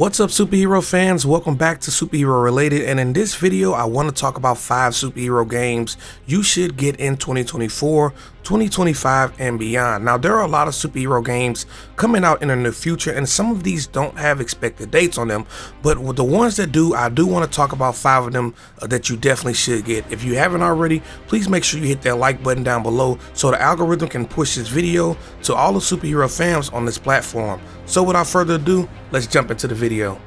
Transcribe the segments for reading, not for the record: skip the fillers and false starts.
What's up, superhero fans? Welcome back to Superhero Related, and in this video I want to talk about 5 superhero games you should get in 2024, 2025 and beyond. Now, there are a lot of superhero games coming out in the near future, and some of these don't have expected dates on them, but with the ones that do, I do want to talk about 5 of them that you definitely should get. If you haven't already, please make sure you hit that like button down below so the algorithm can push this video to all the superhero fans on this platform. So without further ado, let's jump into the video.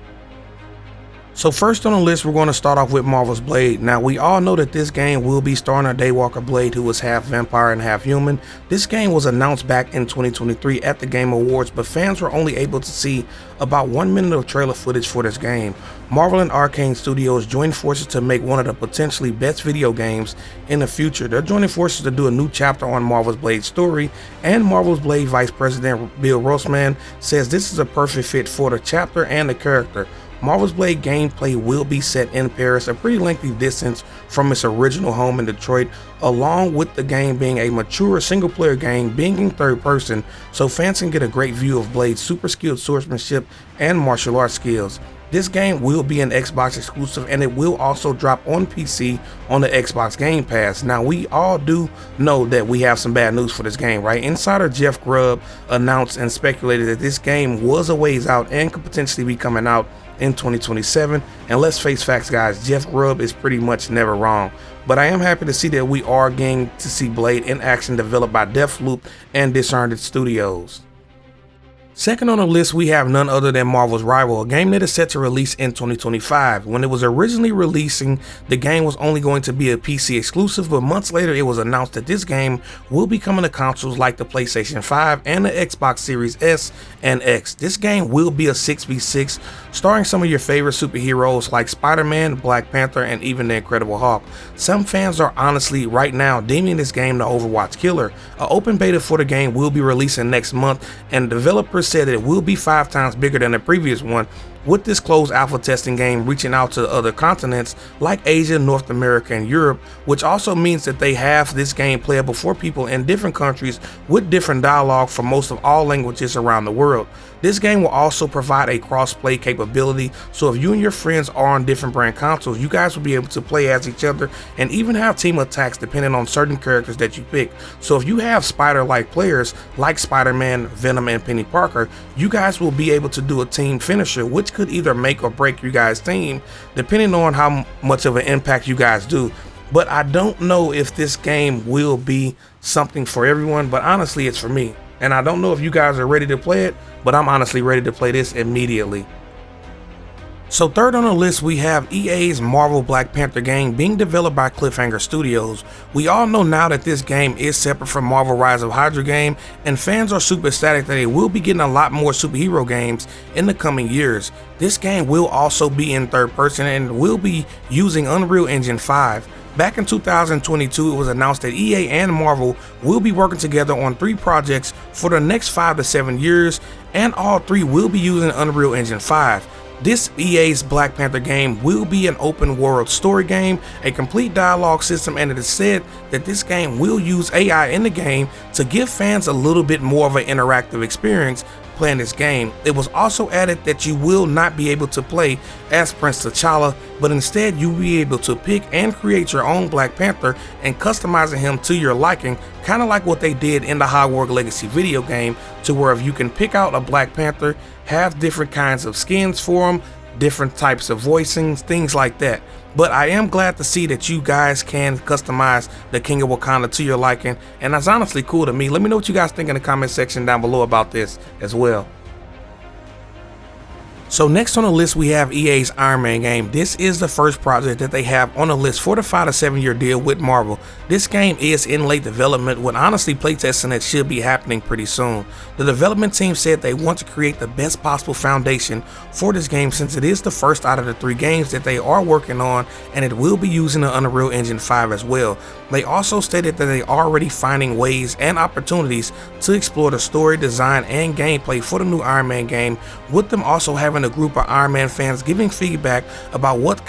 So first on the list, we're going to start off with Marvel's Blade. Now, we all know that this game will be starring a Daywalker Blade who was half vampire and half human. This game was announced back in 2023 at the Game Awards, but fans were only able to see about 1 minute of trailer footage for this game. Marvel and Arcane Studios joined forces to make one of the potentially best video games in the future. They're joining forces to do a new chapter on Marvel's Blade story, and Marvel's Blade Vice President Bill Roseman says this is a perfect fit for the chapter and the character. Marvel's Blade gameplay will be set in Paris, a pretty lengthy distance from its original home in Detroit, along with the game being a mature single-player game being in third person, so fans can get a great view of Blade's super skilled swordsmanship and martial arts skills. This game will be an Xbox exclusive, and it will also drop on PC on the Xbox Game Pass. Now, we all do know that we have some bad news for this game, right? Insider Jeff Grubb announced and speculated that this game was a ways out and could potentially be coming out in 2027, and let's face facts, guys, Jeff Grubb is pretty much never wrong. But I am happy to see that we are getting to see Blade in action, developed by Deathloop and Dishonored Studios. Second on the list, we have none other than Marvel's Rival, a game that is set to release in 2025. When it was originally releasing, the game was only going to be a PC exclusive, but months later it was announced that this game will be coming to consoles like the PlayStation 5 and the Xbox Series S and X. This game will be a 6v6, starring some of your favorite superheroes like Spiderman, Black Panther, and even the Incredible Hulk. Some fans are honestly right now deeming this game the Overwatch killer. An open beta for the game will be releasing next month, and developers said that it will be 5 times bigger than the previous one, with this closed alpha testing game reaching out to other continents like Asia, North America, and Europe, which also means that they have this game playable for people in different countries with different dialogue for most of all languages around the world. This game will also provide a cross-play capability, so if you and your friends are on different brand consoles, you guys will be able to play as each other and even have team attacks depending on certain characters that you pick. So if you have spider-like players like Spider-Man, Venom, and Penny Parker, you guys will be able to do a team finisher, which could either make or break you guys' team depending on how much of an impact you guys do. But I don't know if this game will be something for everyone, but honestly it's for me, and I don't know if you guys are ready to play it, but I'm honestly ready to play this immediately. So third on the list, we have EA's Marvel Black Panther game being developed by Cliffhanger Studios. We all know now that this game is separate from Marvel Rise of Hydra game, and fans are super ecstatic that they will be getting a lot more superhero games in the coming years. This game will also be in third person and will be using Unreal Engine 5. Back in 2022, it was announced that EA and Marvel will be working together on 3 projects for the next 5 to 7 years, and all 3 will be using Unreal Engine 5. This EA's Black Panther game will be an open world story game, a complete dialogue system, and it is said that this game will use AI in the game to give fans a little bit more of an interactive experience playing this game. It was also added that you will not be able to play as Prince T'Challa, but instead you'll be able to pick and create your own Black Panther and customizing him to your liking, kind of like what they did in the Hogwarts Legacy video game, to where if you can pick out a Black Panther, have different kinds of skins for him, different types of voicings, things like that. But I am glad to see that you guys can customize the King of Wakanda to your liking, and that's honestly cool to me. Let me know what you guys think in the comment section down below about this as well. So next on the list, we have EA's Iron Man game. This is the first project that they have on the list for the 5 to 7 year deal with Marvel. This game is in late development, with honestly playtesting that should be happening pretty soon. The development team said they want to create the best possible foundation for this game, since it is the first out of the 3 games that they are working on, and it will be using the Unreal Engine 5 as well. They also stated that they are already finding ways and opportunities to explore the story, design, and gameplay for the new Iron Man game, with them also having a group of Iron Man fans giving feedback about what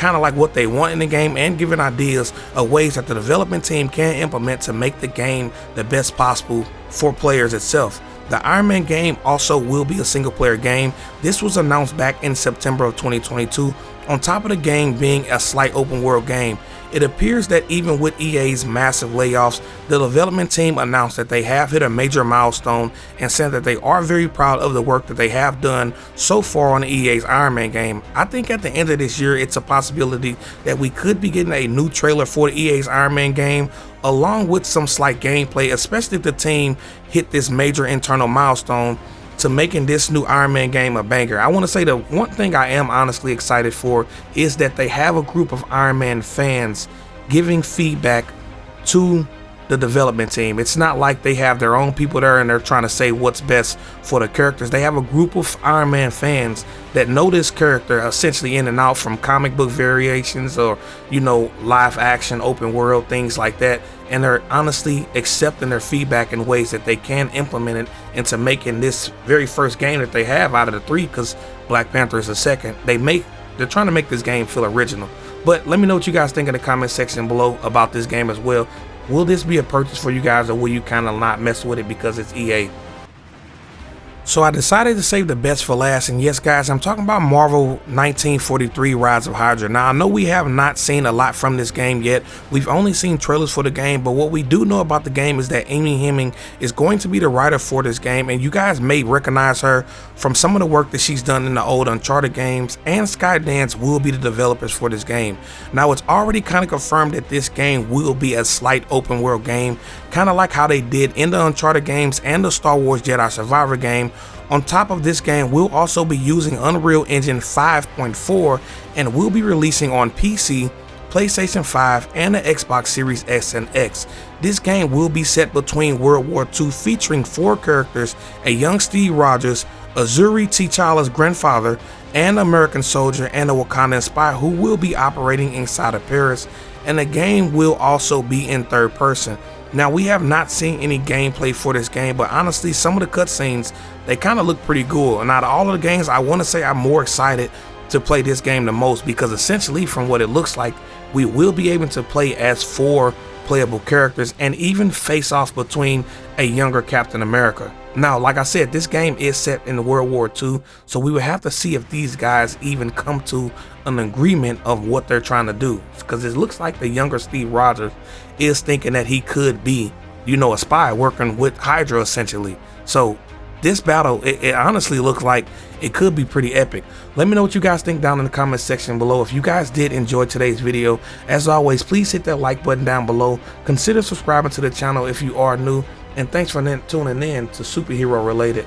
they want in the game, and giving ideas of ways that the development team can implement to make the game the best possible for players itself. The Iron Man game also will be a single player game. This was announced back in September of 2022, on top of the game being a slight open world game. It appears that even with EA's massive layoffs, the development team announced that they have hit a major milestone and said that they are very proud of the work that they have done so far on EA's Iron Man game. I think at the end of this year, it's a possibility that we could be getting a new trailer for EA's Iron Man game, along with some slight gameplay, especially if the team hit this major internal milestone to making this new Iron Man game a banger. I want to say the one thing I am honestly excited for is that they have a group of Iron Man fans giving feedback to the development team. It's not like they have their own people there and they're trying to say what's best for the characters. They have a group of Iron Man fans that know this character essentially in and out, from comic book variations or, you know, live action, open world, things like that. And they're honestly accepting their feedback in ways that they can implement it into making this very first game that they have out of the three, because Black Panther is the second. They're trying to make this game feel original. But let me know what you guys think in the comment section below about this game as well. Will this be a purchase for you guys, or will you kind of not mess with it because it's EA? So I decided to save the best for last, and yes guys, I'm talking about Marvel 1943 Rise of Hydra. Now I know we have not seen a lot from this game yet. We've only seen trailers for the game, but what we do know about the game is that Amy Hemming is going to be the writer for this game, and you guys may recognize her from some of the work that she's done in the old Uncharted games, and Skydance will be the developers for this game. Now it's already kind of confirmed that this game will be a slight open world game, kind of like how they did in the Uncharted games and the Star Wars Jedi Survivor game. On top of this game, we'll also be using Unreal Engine 5.4 and will be releasing on PC, PlayStation 5, and the Xbox Series S and X. This game will be set between World War II, featuring 4 characters: a young Steve Rogers, Azuri T'Challa's grandfather, an American soldier, and a Wakandan spy who will be operating inside of Paris. And the game will also be in third person. Now we have not seen any gameplay for this game, but honestly some of the cutscenes, they kind of look pretty cool. And out of all of the games, I want to say I'm more excited to play this game the most, because essentially from what it looks like, we will be able to play as 4 playable characters and even face off between a younger Captain America. Now, like I said, this game is set in World War II, so we would have to see if these guys even come to an agreement of what they're trying to do, because it looks like the younger Steve Rogers is thinking that he could be, you know, a spy working with Hydra essentially. So this battle, it honestly looks like it could be pretty epic. Let me know what you guys think down in the comment section below. If you guys did enjoy today's video, as always, please hit that like button down below. Consider subscribing to the channel if you are new, and thanks for tuning in to Superhero Related.